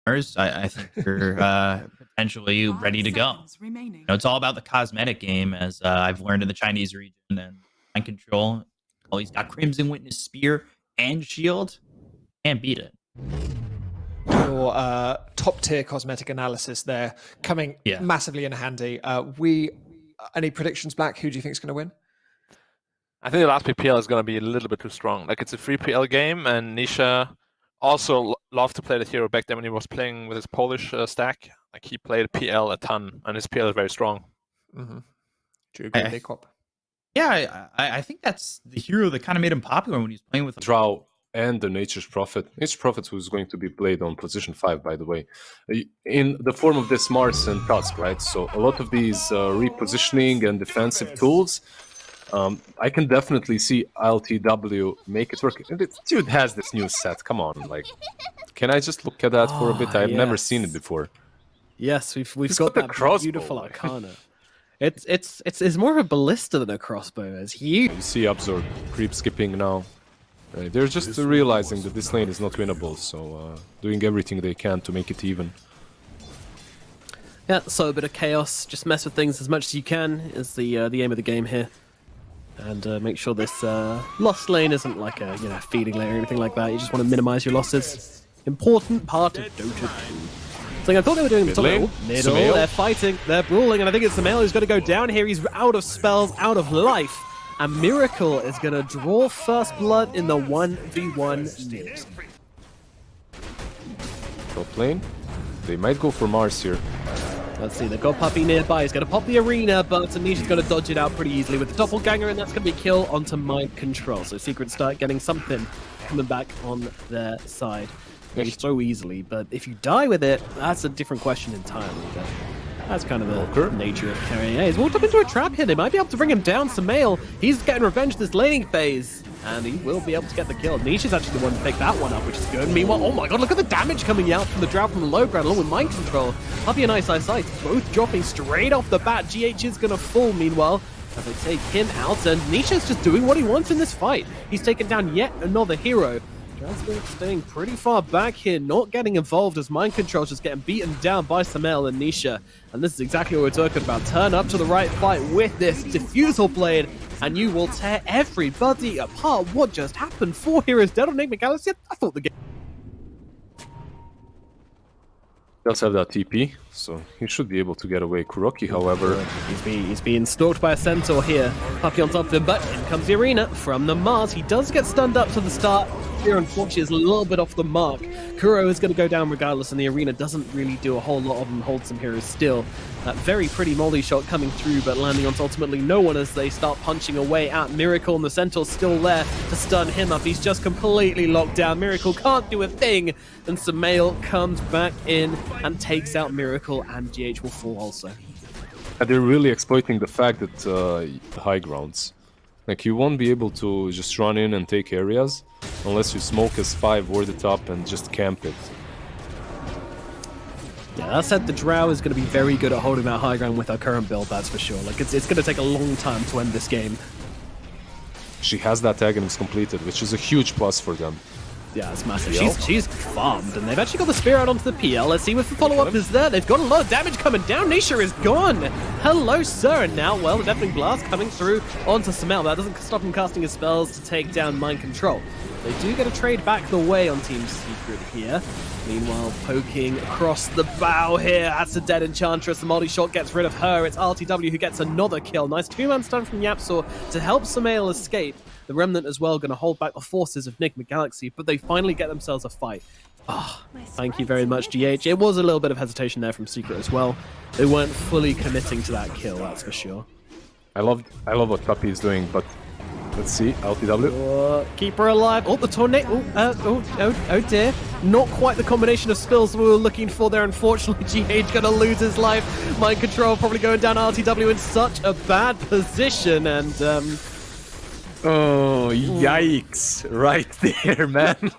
I think you're potentially ready to go. It's all about the cosmetic game, as I've learned in the Chinese region, and mind control. Oh, he's got Crimson Witness Spear and Shield. Can't beat it. Your top tier cosmetic analysis there coming massively in handy. Any predictions, Black? Who do you think is going to win? I think the last PPL is going to be a little bit too strong. Like, it's a free PL game, and Nisha also loved to play the hero back then when he was playing with his Polish stack. Like, he played PL a ton, and his PL is very strong. Mm-hmm. Do you agree, Liquip? Yeah, I think that's the hero that kind of made him popular when he was playing with Drow and the Nature's Prophet. Nature's Prophet who's going to be played on position 5, by the way, in the form of this Mars and Tusk, right? So a lot of these repositioning and defensive tools, I can definitely see LTW make it work. And this dude has this new set. Come on, like, can I just look at that for a bit? I've never seen it before. Yes, we've got that beautiful Arcana. It's more of a ballista than a crossbow. It's huge. You see Absorb creep skipping now. They're just realizing that this lane is not winnable, so doing everything they can to make it even. Yeah, so a bit of chaos. Just mess with things as much as you can is the aim of the game here, and make sure this lost lane isn't like a feeding lane or anything like that. You just want to minimize your losses. Important part of Dota 2. I thought they were doing the middle. They're fighting, they're brawling, and I think it's Samael who's going to go down here. He's out of spells, out of life. And Miracle is going to draw first blood in the 1v1 mid. Top lane. They might go for Mars here. Let's see, they've got Puppy nearby. He's going to pop the arena, but Anisha's going to dodge it out pretty easily with the doppelganger, and that's going to be kill onto mind control. So Secret start getting something coming back on their side. Maybe so easily, but if you die with it, that's a different question entirely. But that's kind of the nature of carrying. He's walked up into a trap here. They might be able to bring him down. Samael, he's getting revenge this laning phase, and he will be able to get the kill. Niche is actually the one to pick that one up, which is good. Meanwhile, oh my god, look at the damage coming out from the Drow from the low ground, along with mind control. Puppy and Ice Sight both dropping straight off the bat. GH is going to fall, meanwhile, as they take him out, and Nisha's just doing what he wants in this fight. He's taken down yet another hero. Transmit staying pretty far back here, not getting involved as mind control's just getting beaten down by Samael and Nisha. And this is exactly what we're talking about. Turn up to the right fight with this diffusal blade, and you will tear everybody apart. What just happened? 4 heroes dead on Nigma Galaxy? I thought the game... He does have that TP, so he should be able to get away. Kuroki, however... He's being stalked by a Centaur here. Puppy on top of him, but in comes the arena from the Mars. He does get stunned up to the start. Here, unfortunately, is a little bit off the mark. Kuro is going to go down regardless, and the arena doesn't really do a whole lot of them, hold some heroes still. That very pretty molly shot coming through, but landing on ultimately no one as they start punching away at Miracle, and the Centaur's still there to stun him up. He's just completely locked down. Miracle can't do a thing, and Samael comes back in and takes out Miracle, and GH will fall also. They're really exploiting the fact that the high grounds. Like, you won't be able to just run in and take areas unless you smoke S5 or the top and just camp it. Yeah, that said, the Drow is going to be very good at holding that high ground with her current build, that's for sure. Like, it's going to take a long time to end this game. She has that Aghanim's completed, which is a huge plus for them. Yeah, it's massive. She's farmed, and they've actually got the spear out onto the PL. Let's see what the follow-up is there. They've got a lot of damage coming down. Nisha is gone. Hello, sir. And now, well, the Deafening Blast coming through onto Samael. That doesn't stop him casting his spells to take down Mind Control. They do get a trade back the way on Team Secret here. Meanwhile, poking across the bow here. That's a dead Enchantress. The multi-shot gets rid of her. It's RTW who gets another kill. Nice 2-man stun from Yapsaw to help Samael escape. The Remnant as well going to hold back the forces of Nigma Galaxy, but they finally get themselves a fight. Thank you very much, GH. It was a little bit of hesitation there from Secret as well. They weren't fully committing to that kill, that's for sure. I love what Puppy is doing, but let's see, LTW. Keep her alive. Oh, the tornado. Oh dear. Not quite the combination of spills we were looking for there, unfortunately. GH going to lose his life. Mind Control probably going down. RTW in such a bad position, and oh, yikes. Right there, man.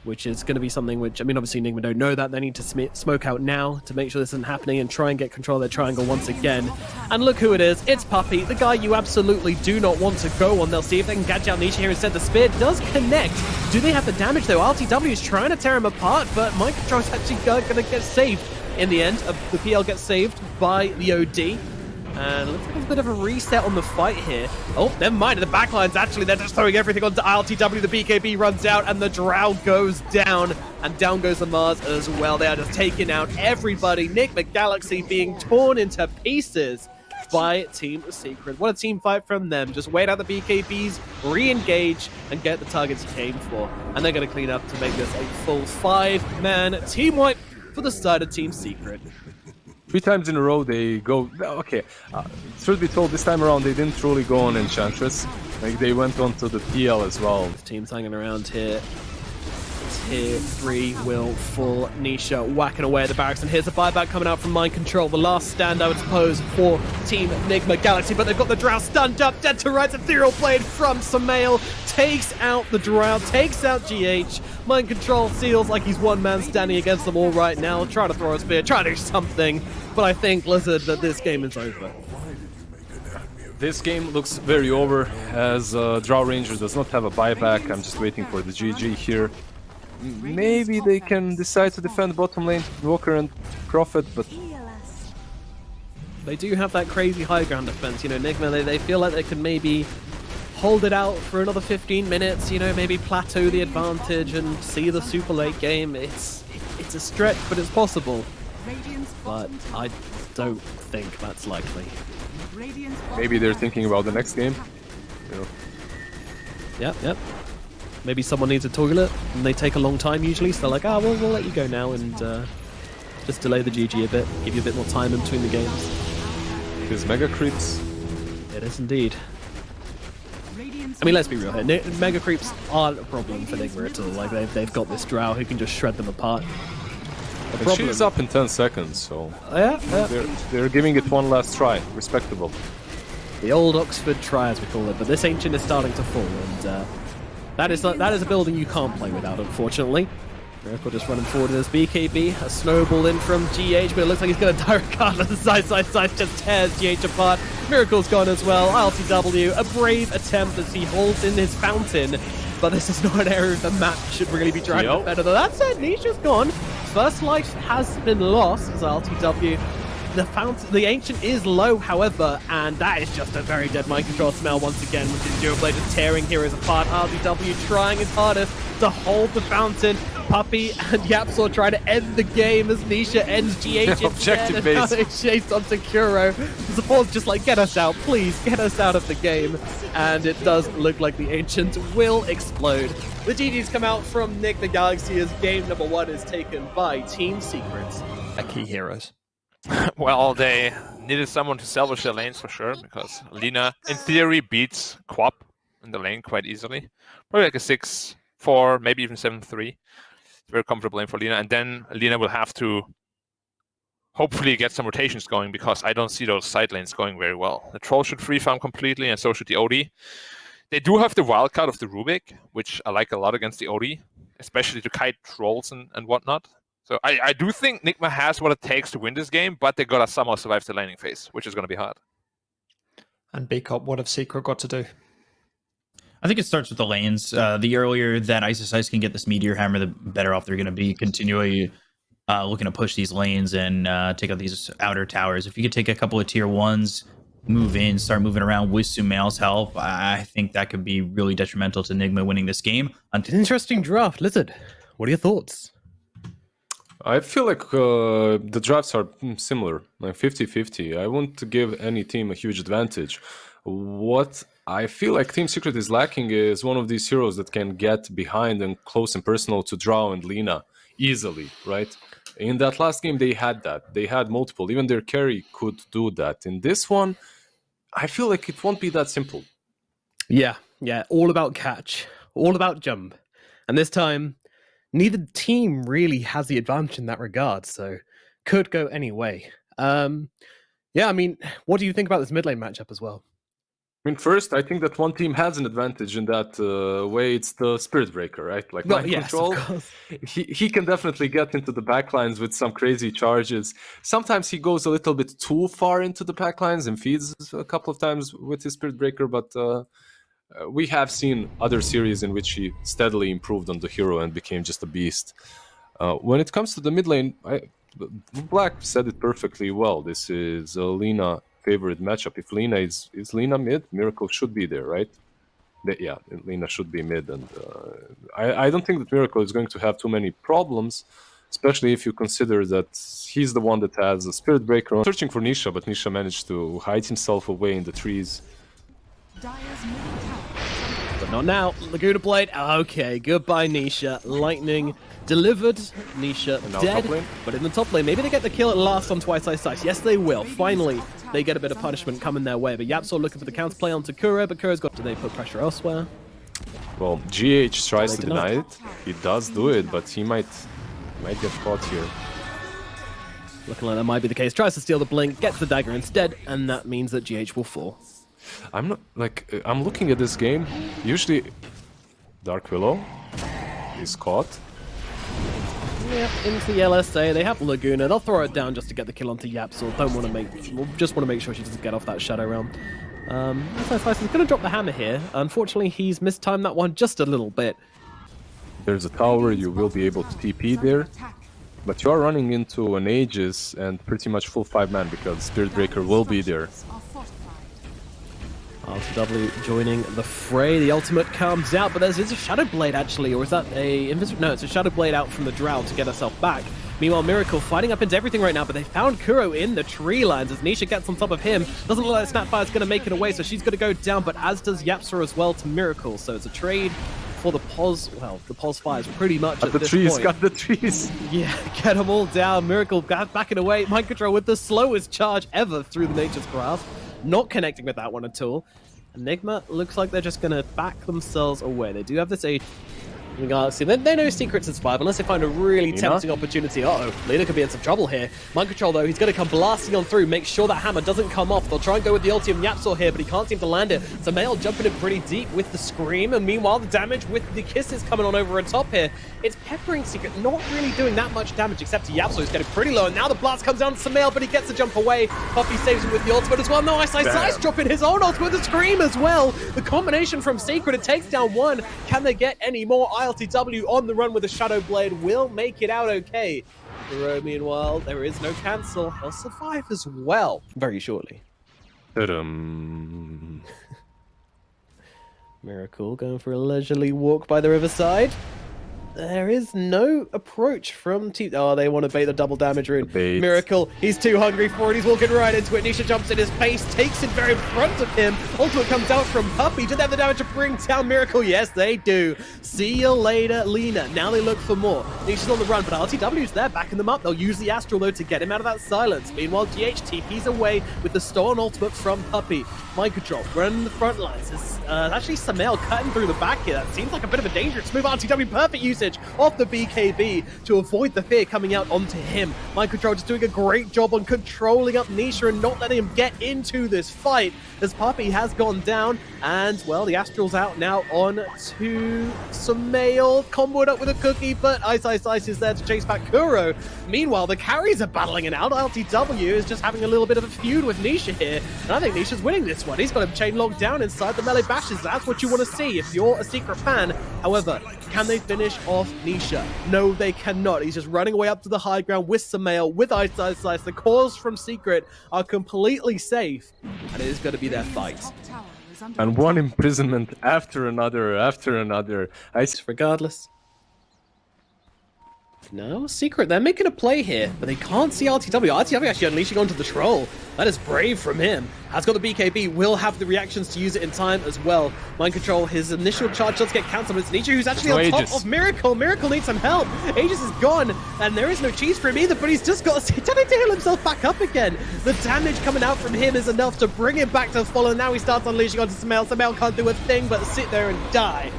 which is going to be something which, I mean, obviously Nigma don't know that. They need to smoke out now to make sure this isn't happening and try and get control of their triangle once again. And look who it is. It's Puppey, the guy you absolutely do not want to go on. They'll see if they can catch out Nisha here instead. The spear does connect. Do they have the damage, though? RTW is trying to tear him apart, but Mind Control is actually going to get saved in the end. The PL gets saved by the OD. And looks like there's a bit of a reset on the fight here. Oh, never mind. The backlines, actually, they're just throwing everything onto RTW. The BKB runs out, and the Drow goes down. And down goes the Mars as well. They are just taking out everybody. Nigma Galaxy being torn into pieces by Team Secret. What a team fight from them. Just wait out the BKBs, re-engage, and get the targets you came for. And they're going to clean up to make this a full 5-man team wipe for the start of Team Secret. 3 times in a row they go. Okay, should be told this time around they didn't truly go on Enchantress. Like they went on to the PL as well. Teams hanging around here. Tier 3 will fall. Nisha whacking away at the barracks, and here's a buyback coming out from Mind Control. The last stand, I would suppose, for Team Nigma Galaxy, but they've got the Drow stunned up. Dead to rights, Ethereal Blade from Samael takes out the Drow, takes out GH. Mind Control feels like he's one man standing against them all right now, trying to throw a spear, trying to do something, but I think, Lizzard, that this game is over. This game looks very over, as Drow Ranger does not have a buyback. I'm just waiting for the GG here. Maybe they can decide to defend bottom lane, Walker and Prophet, but they do have that crazy high ground defense. You know, Nigma, they feel like they can maybe hold it out for another 15 minutes, you know, maybe plateau the advantage and see the super late game. It's a stretch, but it's possible. But I don't think that's likely. maybe they're thinking about the next game. You know. Yep. Maybe someone needs a toilet, and they take a long time usually, so they're like, we'll let you go now, and just delay the GG a bit, give you a bit more time in between the games. It is Mega Creeps. It is indeed. I mean, let's be real here. Mega Creeps aren't a problem for Nigma at all. Like, they've got this Drow who can just shred them apart. And she's up in 10 seconds, so Yeah. they're giving it one last try. Respectable. The old Oxford try, as we call it, but this Ancient is starting to fall, and that is a building you can't play without, unfortunately. Miracle just running forward to this BKB. A snowball in from GH, but it looks like he's going to die regardless. The side just tears GH apart. Miracle's gone as well. LTW, a brave attempt as he holds in his fountain, but this is not an area of the map should really be trying to better. That said, Nisha's gone. First life has been lost as LTW. The Ancient is low, however, and that is just a very dead Mind Control smell once again, with the Dual Blade just tearing heroes apart. RDW trying his hardest to hold the fountain. Puppey and Yapsaw trying to end the game as Nisha ends GH Objective base. They chased onto Kuro. The support's just like, get us out, please, get us out of the game. And it does look like the Ancient will explode. The GG's come out from Nigma Galaxy as game number 1 is taken by Team Secret. Key heroes. Well, they needed someone to salvage their lanes for sure, because Lina, in theory, beats Quap in the lane quite easily. Probably like a 6-4, maybe even 7-3. Very comfortable lane for Lina. And then Lina will have to hopefully get some rotations going, because I don't see those side lanes going very well. The Troll should free farm completely, and so should the OD. They do have the wildcard of the Rubik, which I like a lot against the OD, especially to kite Trolls and whatnot. So I do think Nigma has what it takes to win this game, but they gotta somehow survive the laning phase, which is gonna be hard. And BCOP, what have Secret got to do? I think it starts with the lanes. The earlier that Ice can get this Meteor Hammer, the better off they're going to be continually looking to push these lanes and take out these outer towers. If you could take a couple of tier 1s, move in, start moving around with Sumail's help, I think that could be really detrimental to Nigma winning this game. Interesting draft, Lizzard. What are your thoughts? I feel like the drafts are similar, like 50-50. I won't give any team a huge advantage. What I feel like Team Secret is lacking is one of these heroes that can get behind and close and personal to Drow and Lina easily, right? In that last game, they had that. They had multiple. Even their carry could do that. In this one, I feel like it won't be that simple. Yeah. All about catch, all about jump. And this time, neither team really has the advantage in that regard, so could go any way. Yeah, I mean, what do you think about this mid lane matchup as well? I mean, first, I think that one team has an advantage in that way. It's the Spirit Breaker, right? Like Well, Mind yes, Control, of course. he can definitely get into the backlines with some crazy charges. Sometimes he goes a little bit too far into the backlines and feeds a couple of times with his Spirit Breaker, but we have seen other series in which he steadily improved on the hero and became just a beast. When it comes to the mid lane, Black said it perfectly well. This is Lina favorite matchup. If Lina is Lina mid, Miracle should be there, right? Yeah, Lina should be mid, and I don't think that Miracle is going to have too many problems, especially if you consider that he's the one that has a Spirit Breaker. I'm searching for Nisha, but Nisha managed to hide himself away in the trees. But not now. Laguna Blade. Okay, goodbye, Nisha. Lightning delivered. Nisha dead. But in the top lane, maybe they get the kill at last on Twice Ice. Yes, they will. Finally, they get a bit of punishment coming their way. But Yapsor looking for the counterplay onto Kuro, but Kuro's got... Do they put pressure elsewhere? Well, GH tries to deny it. He does do it, but he might get caught here. Looking like that might be the case. Tries to steal the blink, gets the dagger instead, and that means that GH will fall. I'm looking at this game. Usually, Dark Willow is caught. Yeah, into the LSA. They have Laguna. They'll throw it down just to get the kill onto Yapsor. Just want to make sure she doesn't get off that Shadow Realm. Slice is going to drop the hammer here. Unfortunately, he's mistimed that one just a little bit. There's a tower. You will be able to TP there. But you are running into an Aegis and pretty much full 5-man because Spirit Breaker will be there. RTW joining the fray. The ultimate comes out, but there's a Shadow Blade actually, or is that a invisible? No, it's a Shadow Blade out from the Drow to get herself back. Meanwhile, Miracle fighting up into everything right now, but they found Kuro in the tree lines as Nisha gets on top of him. Doesn't look like Snapfire's going to make it away, so she's going to go down, but as does Yapsor as well to Miracle. So it's a trade for the Pos. Well, the Pos fires pretty much at the this trees, point. got the trees. Yeah, get them all down. Miracle backing away. Mind Control with the slowest charge ever through the Nature's Grasp. Not connecting with that one at all. Nigma looks like they're just going to back themselves away. They do have this age. They know secrets in survival unless they find a really tempting opportunity. Uh-oh, Lina could be in some trouble here. Mind Control, though, he's going to come blasting on through, make sure that hammer doesn't come off. They'll try and go with the ultimate Yapsor here, but he can't seem to land it. So Mail jumping in pretty deep with the Scream, and meanwhile, the damage with the Kisses coming on over on top here. It's peppering Secret, not really doing that much damage, except to Yapsor, who's getting pretty low. And now the blast comes down to Samael, but he gets a jump away. Puppy saves him with the ultimate as well. No, Ice dropping his own ultimate with the Scream as well. The combination from Secret, it takes down one. Can they get any more? ILTW on the run with a Shadow Blade will make it out okay. Kuro, meanwhile, there is no cancel. He'll survive as well very shortly. Miracle going for a leisurely walk by the riverside. There is no approach from Team... Oh, they want to bait the double damage rune. Miracle, he's too hungry for it. He's walking right into it. Nisha jumps in his face, takes it very in front of him. Ultimate comes out from Puppy. Do they have the damage to bring down Miracle? Yes, they do. See you later, Lina. Now they look for more. Nisha's on the run, but RTW's there, backing them up. They'll use the Astral, though, to get him out of that silence. Meanwhile, GH TP's away with the stolen ultimate from Puppy. Mind Control, running the front lines. It's actually Samael cutting through the back here. That seems like a bit of a dangerous move. RTW, perfect usage off the BKB to avoid the fear coming out onto him. Mind Control just doing a great job on controlling up Nisha and not letting him get into this fight as Puppy has gone down. And, well, the Astral's out now on to Samael. Comboed up with a cookie, but Ice is there to chase back Kuro. Meanwhile, the carries are battling it out. LTW is just having a little bit of a feud with Nisha here. And I think Nisha's winning this one. He's got him chain locked down inside the melee bashes. That's what you want to see if you're a Secret fan. However, can they finish off Nisha? No, they cannot. He's just running away up to the high ground with Samael, with Ice. The cores from Secret are completely safe, and it is going to be their fight. And one imprisonment after another. Regardless. No, Secret, they're making a play here, but they can't see RTW. RTW actually unleashing onto the troll. That is brave from him. Has got the BKB, will have the reactions to use it in time as well. Mind Control, his initial charge does get cancelled. It's Nisha who's actually on top of Miracle. Miracle needs some help. Aegis is gone, and there is no cheese for him either, but he's just got to heal himself back up again. The damage coming out from him is enough to bring him back to full, and now he starts unleashing onto Samael. Samael can't do a thing but sit there and die.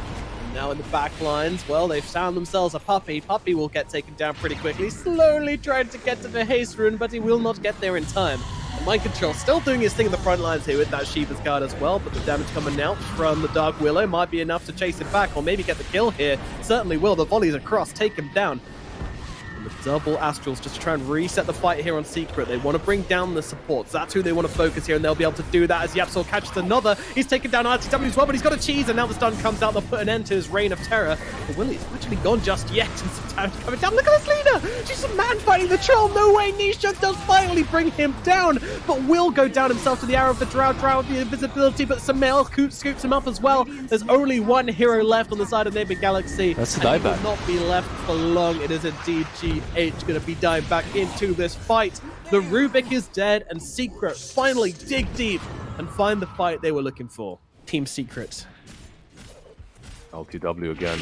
Now in the back lines, well, they've found themselves a Puppy. Puppy will get taken down pretty quickly, slowly trying to get to the haste rune, but he will not get there in time. Mind Control still doing his thing in the front lines here with that Shiva's Guard as well, but the damage coming out from the Dark Willow might be enough to chase it back or maybe get the kill here. Certainly will. The volleys across take him down. And the double Astrals just to try and reset the fight here on Secret. They want to bring down the supports. That's who they want to focus here, and they'll be able to do that as Yapsor catches another. He's taken down RTW as well, but he's got a cheese, and now the stun comes out. They'll put an end to his reign of terror. But Willie's actually gone just yet, and some damage coming down. Look at this leader! She's a man fighting the troll. No way, Nisha does finally bring him down, but will go down himself to the arrow of the Drow with the invisibility, but Samael scoops him up as well. There's only one hero left on the side of Neighbor Galaxy. That's a and he dieback. will not be left for long. It is indeed GH going to be diving back into this fight. The Rubik is dead, and Secret finally dig deep and find the fight they were looking for. Team Secret. LTW again.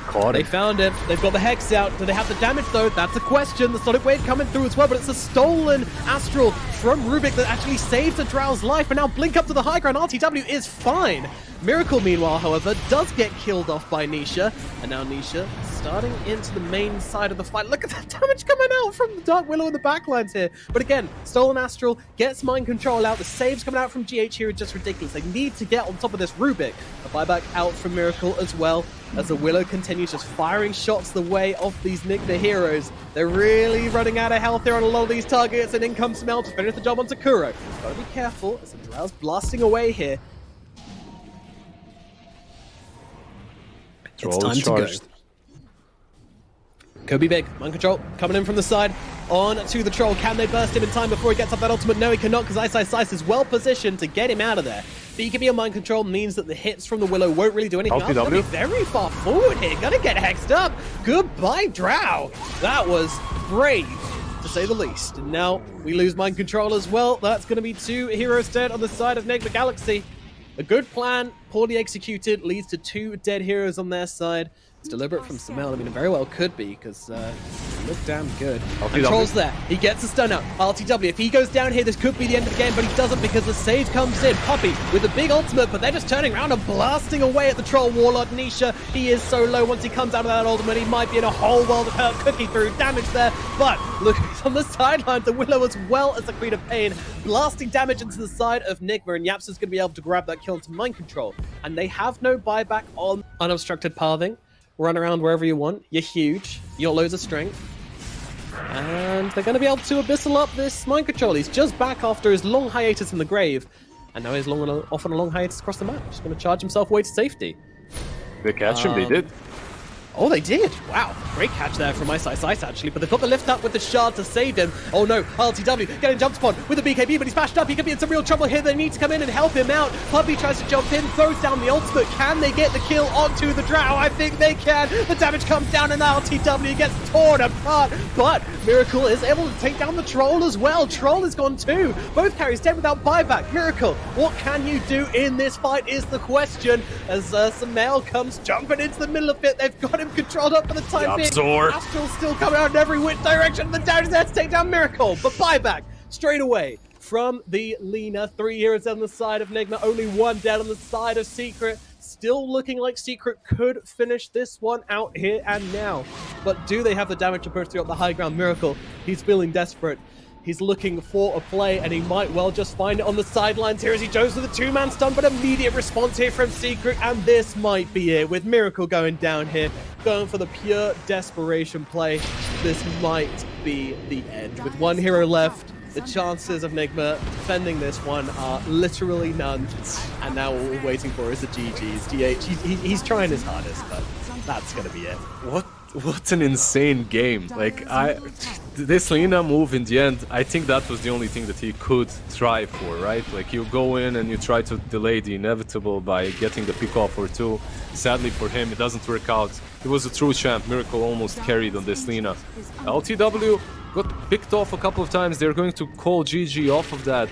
Caught They him. found it. They've got the Hex out. Do they have the damage, though? That's a question. The Sonic Wave coming through as well, but it's a stolen Astral from Rubik that actually saves a Drow's life, and now Blink up to the high ground. RTW is fine. Miracle, meanwhile, however, does get killed off by Nisha, and now Nisha starting into the main side of the fight. Look at that damage coming out from the Dark Willow in the backlines here. But again, stolen Astral gets Mind Control out. The saves coming out from GH here are just ridiculous. They need to get on top of this Rubik. A buyback out from Miracle as well, as the Willow continues just firing shots the way of these Nigma heroes. They're really running out of health here on a lot of these targets, and in comes Smell to finish the job on Takuro. Gotta be careful as the Drow's blasting away here. It's time to go. Could be big. Mind Control coming in from the side on to the Troll. Can they burst him in time before he gets up that ultimate? No, he cannot, because Ice is well positioned to get him out of there. BKB on Mind Control means that the hits from the Willow won't really do anything. They'll be very far forward here. Gonna get hexed up. Goodbye, Drow. That was brave, to say the least. And now we lose Mind Control as well. That's going to be 2 heroes dead on the side of Nigma Galaxy. A good plan, poorly executed, leads to 2 dead heroes on their side. It's deliberate from Samel. I mean, it very well could be, because it looked damn good. Control's there. He gets a stun out. RTW, if he goes down here, this could be the end of the game, but he doesn't, because the save comes in. Poppy with a big ultimate, but they're just turning around and blasting away at the Troll Warlord Nisha. He is so low. Once he comes out of that ultimate, he might be in a whole world of hurt. Cookie through damage there, but look, he's on the sidelines. The Willow as well as the Queen of Pain, blasting damage into the side of Nigma, and Yaps is going to be able to grab that kill into Mind Control. And they have no buyback on unobstructed pathing. Run around wherever you want. You're huge. You got loads of strength. And they're going to be able to abyssal up this Mind Control. He's just back after his long hiatus in the grave. And now he's off on a long hiatus across the map. Just going to charge himself away to safety. They catch him, they did. Oh, they did. Wow. Great catch there from Ice actually. But they've got the lift up with the shard to save him. Oh no. RTW getting jump spawn with the BKB, but he's bashed up. He could be in some real trouble here. They need to come in and help him out. Puppy tries to jump in, throws down the ultimate. Can they get the kill onto the Drow? I think they can. The damage comes down and RTW gets torn apart. But Miracle is able to take down the Troll as well. Troll is gone too. Both carries dead without buyback. Miracle, what can you do in this fight is the question. As Samel comes jumping into the middle of it. They've got him controlled up for the time being. Astral's still coming out in every which direction. The damage is there to take down Miracle, but buyback straight away from the Lina. 3 heroes on the side of Nigma, only 1 dead on the side of Secret. Still looking like Secret could finish this one out here and now. But do they have the damage to burst through up the high ground? Miracle, he's feeling desperate. He's looking for a play, and he might well just find it on the sidelines here as he goes with a 2-man stun, but immediate response here from Secret, and this might be it. With Miracle going down here, going for the pure desperation play, this might be the end. With 1 hero left, the chances of Nigma defending this one are literally none, and now all we're waiting for is the GG's. DH, he's trying his hardest, but that's going to be it. What an insane game. Like, this Lina move in the end, I think that was the only thing that he could try for, right? Like, you go in and you try to delay the inevitable by getting the pick off or 2. Sadly for him, it doesn't work out. He was a true champ. Miracle almost carried on this Lina. LTW got picked off a couple of times. They're going to call GG off of that.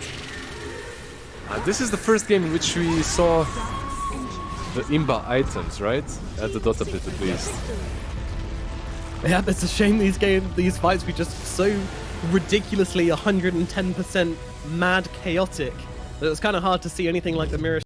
This is the first game in which we saw the Imba items, right? At the Dota pit, at least. Yeah, it's a shame these fights be just so ridiculously 110% mad chaotic that it was kind of hard to see anything like the mirror